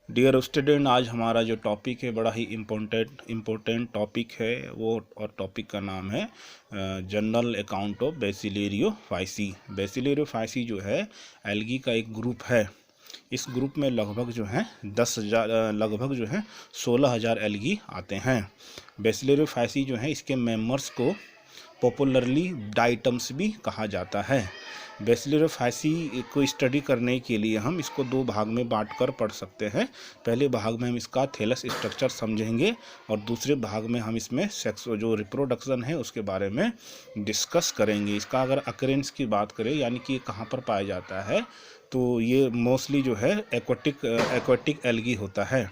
Dear student, आज हमारा जो टॉपिक है बड़ा ही इम्पोर्टेंट टॉपिक है वो, और टॉपिक का नाम है जनरल अकाउंट ऑफ बेसिलेरियो फाइसी। बेसिलेरियो फाइसी जो है एल्गी का एक ग्रुप है। इस ग्रुप में लगभग जो है 10,000 लगभग जो है 16,000 एल्गी आते हैं। बेसिलेरियो फाइसी जो है इसके मेंबर्स को पॉपुलरली डाइटम्स भी कहा जाता है। बेसिलेरियो फाइसी को स्टडी करने के लिए हम इसको दो भाग में बांटकर पढ़ सकते हैं। पहले भाग में हम इसका थैलस स्ट्रक्चर समझेंगे और दूसरे भाग में हम इसमें सेक्स जो रिप्रोडक्शन है उसके बारे में डिस्कस करेंगे। इसका अगर अकरेंस की बात करें यानी कि कहाँ पर पाया जाता है, तो ये मोस्टली जो है एक्वाटिक एल्गी होता है।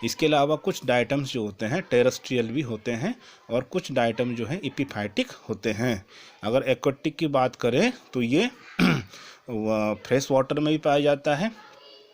इसके अलावा कुछ डाइटम्स जो होते हैं टेरेस्ट्रियल भी होते हैं और कुछ डाइटम जो है एपिफाइटिक होते हैं। अगर एक्वाटिक की बात करें तो ये फ्रेश वाटर में भी पाया जाता है,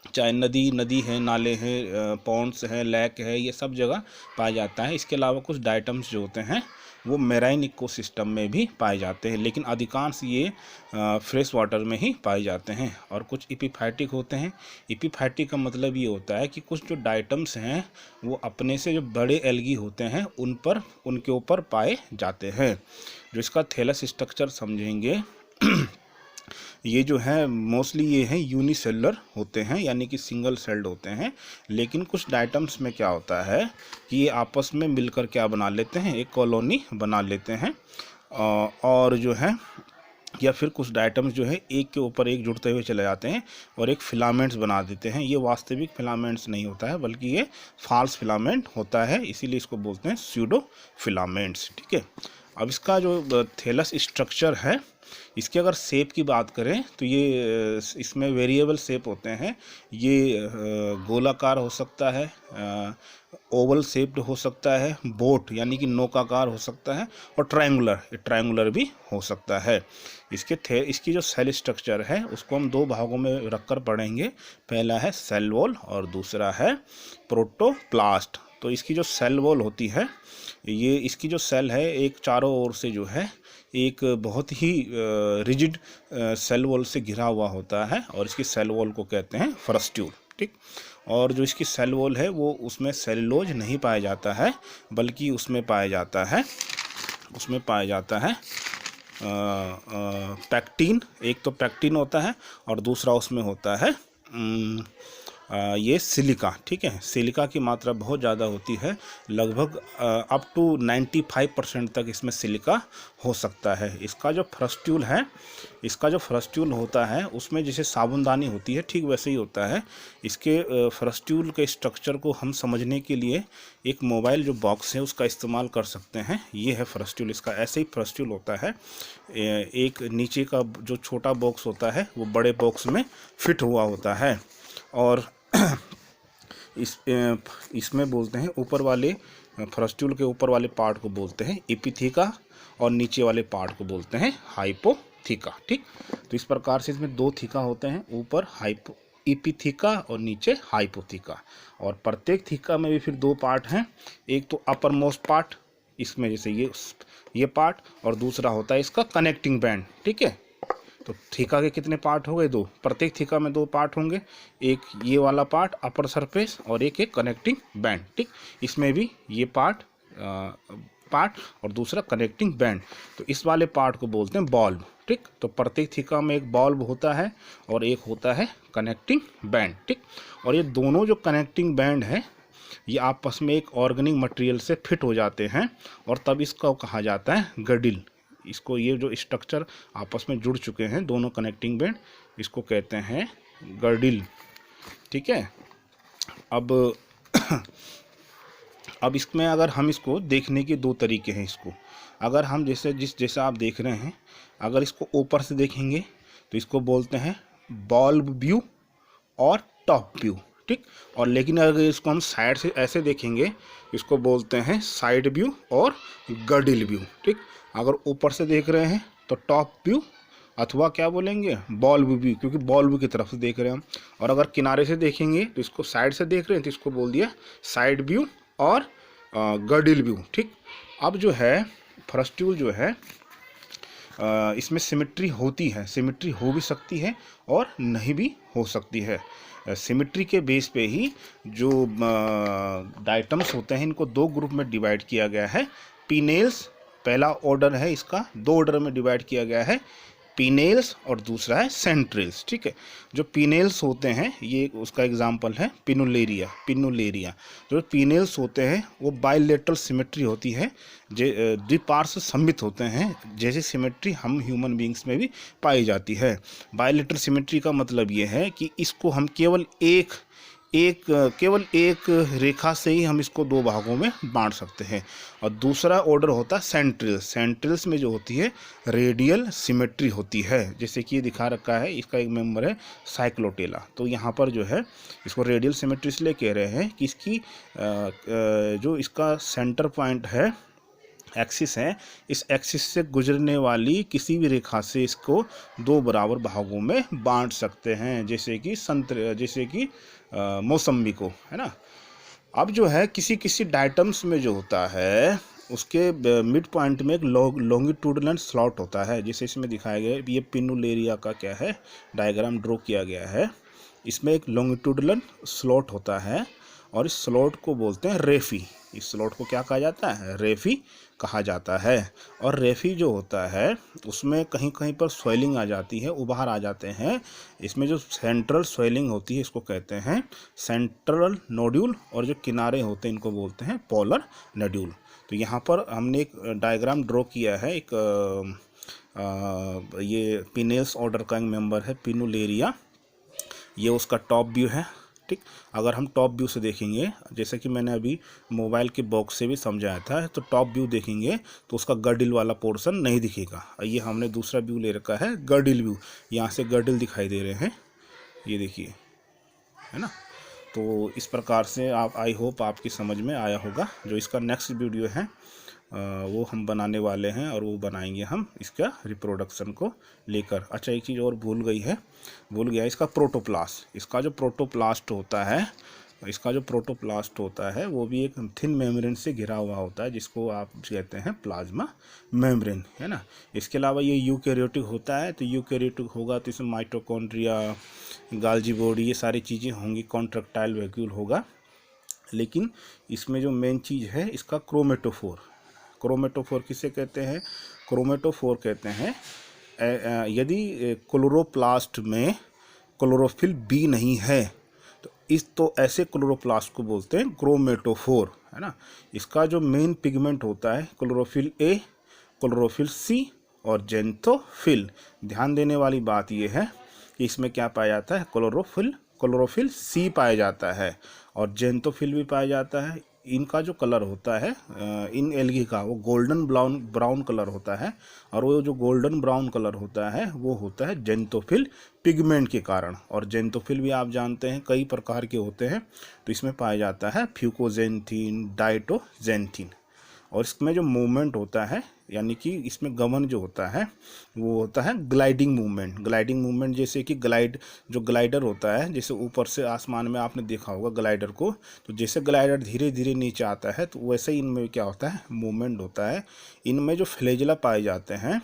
चाहे नदी है, नाले हैं, पॉन्ड्स हैं, लेक है, ये सब जगह पाया जाता है। इसके अलावा कुछ डाइटम्स जो होते हैं वो मेराइन इकोसिस्टम में भी पाए जाते हैं, लेकिन अधिकांश ये फ्रेश वाटर में ही पाए जाते हैं। और कुछ एपिफाइटिक होते हैं। एपिफाइटिक का मतलब ये होता है कि कुछ जो डाइटम्स हैं वो अपने से जो बड़े एल्गी होते हैं उनके ऊपर पाए जाते हैं। जो इसका थैलस स्ट्रक्चर समझेंगे ये जो है मोस्टली ये है यूनिसेलुलर होते हैं, यानी कि सिंगल सेल्ड होते हैं। लेकिन कुछ डाइटम्स में क्या होता है कि ये आपस में मिलकर क्या बना लेते हैं, एक कॉलोनी बना लेते हैं। और जो है या फिर कुछ डाइटम्स जो है एक के ऊपर एक जुड़ते हुए चले जाते हैं और एक फिलामेंट्स बना देते हैं। ये वास्तविक फिलामेंट्स नहीं होता है बल्कि ये फॉल्स फिलामेंट होता है, इसीलिए इसको बोलते हैं स्यूडो फिलामेंट्स। ठीक है, अब इसका जो थैलस स्ट्रक्चर है इसकी अगर शेप की बात करें तो ये इसमें वेरिएबल शेप होते हैं। ये गोलाकार हो सकता है, ओवल शेप्ड हो सकता है, बोट यानी कि नौकाकार हो सकता है, और ट्रायंगुलर भी हो सकता है। इसकी जो सेल स्ट्रक्चर है उसको हम दो भागों में रखकर पढ़ेंगे। पहला है सेल वॉल और दूसरा है प्रोटोप्लास्ट। तो इसकी जो सेल वॉल होती है, ये इसकी जो सेल है एक चारों ओर से जो है एक बहुत ही रिजिड सेल वॉल से घिरा हुआ होता है और इसकी सेल वॉल को कहते हैं फ्रस्ट्यूल। ठीक, और जो इसकी सेल वॉल है वो उसमें सेलुलोज नहीं पाया जाता है बल्कि उसमें पाया जाता है पैक्टिन। एक तो पैक्टिन होता है और दूसरा उसमें होता है ये सिलिका। ठीक है, सिलिका की मात्रा बहुत ज़्यादा होती है, लगभग अप टू 95% तक इसमें सिलिका हो सकता है। इसका जो फ्रस्ट्यूल होता है उसमें जैसे साबुनदानी होती है ठीक वैसे ही होता है। इसके फ्रस्ट्यूल के स्ट्रक्चर को हम समझने के लिए एक मोबाइल जो बॉक्स है उसका इस्तेमाल कर सकते हैं। ये है फ्रस्ट्यूल, इसका ऐसे ही फ्रस्ट्यूल होता है। एक नीचे का जो छोटा बॉक्स होता है वो बड़े बॉक्स में फिट हुआ होता है और इसमें बोलते हैं ऊपर वाले फ्रस्ट्यूल के ऊपर वाले पार्ट को बोलते हैं एपिथीका और नीचे वाले पार्ट को बोलते हैं हाइपोथीका। ठीक, तो इस प्रकार से इसमें दो थीका होते हैं, ऊपर एपिथीका और नीचे हाइपोथीका। और प्रत्येक थीका में भी फिर दो पार्ट हैं, एक तो अपर मोस्ट पार्ट इसमें जैसे ये पार्ट, और दूसरा होता है इसका कनेक्टिंग बैंड। ठीक है, तो थीका के कितने पार्ट हो गए? दो। प्रत्येक थीका में दो पार्ट होंगे, एक ये वाला पार्ट अपर सरफेस और एक कनेक्टिंग बैंड। ठीक, इसमें भी ये पार्ट और दूसरा कनेक्टिंग बैंड। तो इस वाले पार्ट को बोलते हैं बॉल्व। ठीक, तो प्रत्येक थीका में एक बॉल्व होता है और एक होता है कनेक्टिंग बैंड। ठीक, और ये दोनों जो कनेक्टिंग बैंड है ये आपस में एक ऑर्गेनिक मटेरियल से फिट हो जाते हैं और तब इसको कहा जाता है गर्डिल। इसको ये जो स्ट्रक्चर आपस में जुड़ चुके हैं दोनों कनेक्टिंग बैंड, इसको कहते हैं गर्डिल। ठीक है, अब इसमें अगर हम इसको देखने के दो तरीके हैं। इसको अगर हम जैसा आप देख रहे हैं, अगर इसको ऊपर से देखेंगे तो इसको बोलते हैं बॉल्व व्यू और टॉप व्यू। ठीक, और लेकिन अगर इसको हम साइड से ऐसे देखेंगे इसको बोलते हैं साइड व्यू और गर्डिल व्यू। ठीक, अगर ऊपर से देख रहे हैं तो टॉप व्यू अथवा क्या बोलेंगे बॉल्व व्यू, क्योंकि बॉल्व की तरफ से देख रहे हैं हम। और अगर किनारे से देखेंगे तो इसको साइड से देख रहे हैं तो इसको बोल दिया साइड व्यू और गर्डिल व्यू। ठीक, अब जो है फ्रस्ट्यूल जो है इसमें सिमेट्री होती है, सिमेट्री हो भी सकती है और नहीं भी हो सकती है। सिमेट्री के बेस पे ही जो डाइटम्स होते हैं इनको दो ग्रुप में डिवाइड किया गया है। पिनेल्स पहला ऑर्डर है, इसका दो ऑर्डर में डिवाइड किया गया है, पिनेल्स और दूसरा है सेंट्रल्स। ठीक है, जो पिनेल्स होते हैं ये उसका एग्जांपल है पिनुलेरिया। जो पिनेल्स होते हैं वो बाइलेटरल सिमेट्री होती है, द्विपार्श्व सममित होते हैं, जैसे सिमेट्री हम ह्यूमन बींग्स में भी पाई जाती है। बाइलेटरल सिमेट्री का मतलब ये है कि इसको हम केवल एक रेखा से ही हम इसको दो भागों में बांट सकते हैं। और दूसरा ऑर्डर होता है सेंट्रल्स में जो होती है रेडियल सिमेट्री होती है, जैसे कि ये दिखा रखा है, इसका एक मेंबर है साइक्लोटेला। तो यहाँ पर जो है इसको रेडियल सिमेट्री इसलिए कह रहे हैं कि इसकी जो इसका सेंटर पॉइंट है, एक्सिस है, इस एक्सिस से गुजरने वाली किसी भी रेखा से इसको दो बराबर भागों में बांट सकते हैं, जैसे कि मौसम्बी को, है ना। अब जो है किसी डाइटम्स में जो होता है उसके मिड पॉइंट में एक लॉन्गिट्यूडनल स्लॉट होता है, जैसे इसमें दिखाया गया है। ये पिनुलेरिया का क्या है, डायग्राम ड्रॉ किया गया है। इसमें एक लॉन्गिट्यूडनल स्लॉट होता है और इस स्लॉट को बोलते हैं रेफी। इस स्लॉट को क्या कहा जाता है, रेफी कहा जाता है। और रेफी जो होता है उसमें कहीं कहीं पर स्वेलिंग आ जाती है, उभार आ जाते हैं। इसमें जो सेंट्रल स्वेलिंग होती है इसको कहते हैं सेंट्रल नोड्यूल, और जो किनारे होते हैं इनको बोलते हैं पोलर नोड्यूल। तो यहाँ पर हमने एक डायग्राम ड्रॉ किया है, ये पिनेल्स ऑर्डर का एक मेंबर है पिनुलेरिया, ये उसका टॉप व्यू है। ठीक, अगर हम टॉप व्यू से देखेंगे, जैसे कि मैंने अभी मोबाइल के बॉक्स से भी समझाया था, तो टॉप व्यू देखेंगे तो उसका गर्डिल वाला पोर्शन नहीं दिखेगा। ये हमने दूसरा व्यू ले रखा है गर्डिल व्यू, यहाँ से गर्डिल दिखाई दे रहे हैं, ये देखिए, है ना। तो इस प्रकार से आप, आई होप आपकी समझ में आया होगा। जो इसका नेक्स्ट वीडियो है वो हम बनाने वाले हैं, और वो बनाएंगे हम इसका रिप्रोडक्शन को लेकर। अच्छा, एक चीज़ और भूल गया, इसका प्रोटोप्लास्ट। इसका जो प्रोटोप्लास्ट होता है वो भी एक थिन मेम्ब्रेन से घिरा हुआ होता है, जिसको आप कहते हैं प्लाज्मा मेम्ब्रेन, है ना। इसके अलावा ये यूकैरियोटिक होता है, तो यूकैरियोटिक होगा तो इसमें माइटोकॉन्ड्रिया, गाल्जी बॉडी, ये सारी चीज़ें होंगी, कॉन्ट्रैक्टाइल वैक्यूल होगा। लेकिन इसमें जो मेन चीज़ है इसका क्रोमेटोफोर किसे कहते हैं, क्रोमेटोफोर कहते हैं यदि क्लोरोप्लास्ट में क्लोरोफिल बी नहीं है तो ऐसे क्लोरोप्लास्ट को बोलते हैं क्रोमेटोफोर, है ना। इसका जो मेन पिगमेंट होता है क्लोरोफिल ए, क्लोरोफिल सी और जेंथोफिल। ध्यान देने वाली बात यह है कि इसमें क्या पाया जाता है, क्लोरोफिल सी पाया जाता है और जेंथोफिल भी पाया जाता है। इनका जो कलर होता है इन एल्गी का वो गोल्डन ब्राउन कलर होता है, और वो जो गोल्डन ब्राउन कलर होता है वो होता है जेंथोफिल पिगमेंट के कारण। और जेंथोफिल भी आप जानते हैं कई प्रकार के होते हैं, तो इसमें पाया जाता है फ्यूकोजेंथीन, डाइटोजेंथीन। और इसमें जो मूवमेंट होता है, यानी कि इसमें गमन जो होता है वो होता है ग्लाइडिंग मूवमेंट। जैसे कि जो ग्लाइडर होता है, जैसे ऊपर से आसमान में आपने देखा होगा ग्लाइडर को, तो जैसे ग्लाइडर धीरे धीरे नीचे आता है तो वैसे ही इनमें क्या होता है, मूवमेंट होता है। इनमें जो फ्लैजेला पाए जाते हैं,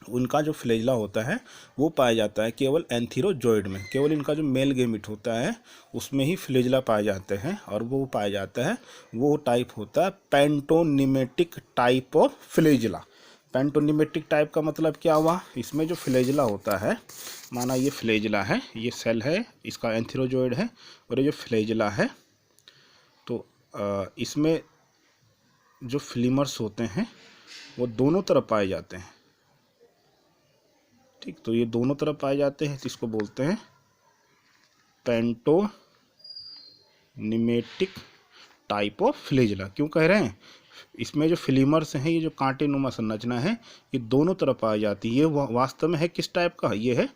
उनका जो फ्लैजेला होता है वो पाया जाता है केवल एंथीरोजॉइड में। केवल इनका जो मेल गेमिट होता है उसमें ही फ्लैजेला पाए जाते हैं, और वो पाया जाता है, वो टाइप होता है पेंटोनिमेटिक टाइप ऑफ फ्लैजेला। पेंटोनिमेटिक टाइप का मतलब क्या हुआ, इसमें जो फ्लैजेला होता है, माना ये फ्लैजेला है, ये सेल है, इसका एंथीरोजॉइड है, और ये जो फ्लैजेला है, तो इसमें जो फ्लीमर्स होते हैं वो दोनों तरफ पाए जाते हैं। ठीक, तो ये दोनों तरफ पाए जाते हैं, तो इसको बोलते हैं पेंटोनिमेटिक टाइप ऑफ फ्लैजेला। क्यों कह रहे हैं, इसमें जो फ्लीमर्स हैं, ये जो कांटे नुमा संरचना है, ये दोनों तरफ पाई जाती है। ये वास्तव में है किस टाइप का, ये है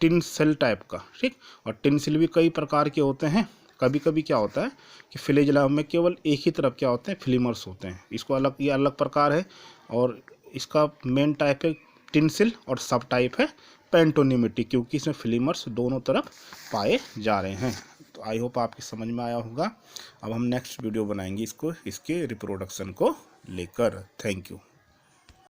टिन सेल टाइप का। ठीक, और टिन सेल भी कई प्रकार के होते हैं। कभी कभी क्या होता है कि फ्लैजेला में केवल एक ही तरफ क्या होते हैं, फ्लीमर्स होते हैं। इसको अलग, ये अलग प्रकार है, और इसका मेन टाइप है टिन सेल और सब टाइप है पेंटोनिमेटिक, क्योंकि इसमें फ्लीमर्स दोनों तरफ पाए जा रहे हैं। तो आई होप आपकी समझ में आया होगा। अब हम नेक्स्ट वीडियो बनाएंगे इसके रिप्रोडक्शन को लेकर। Thank you.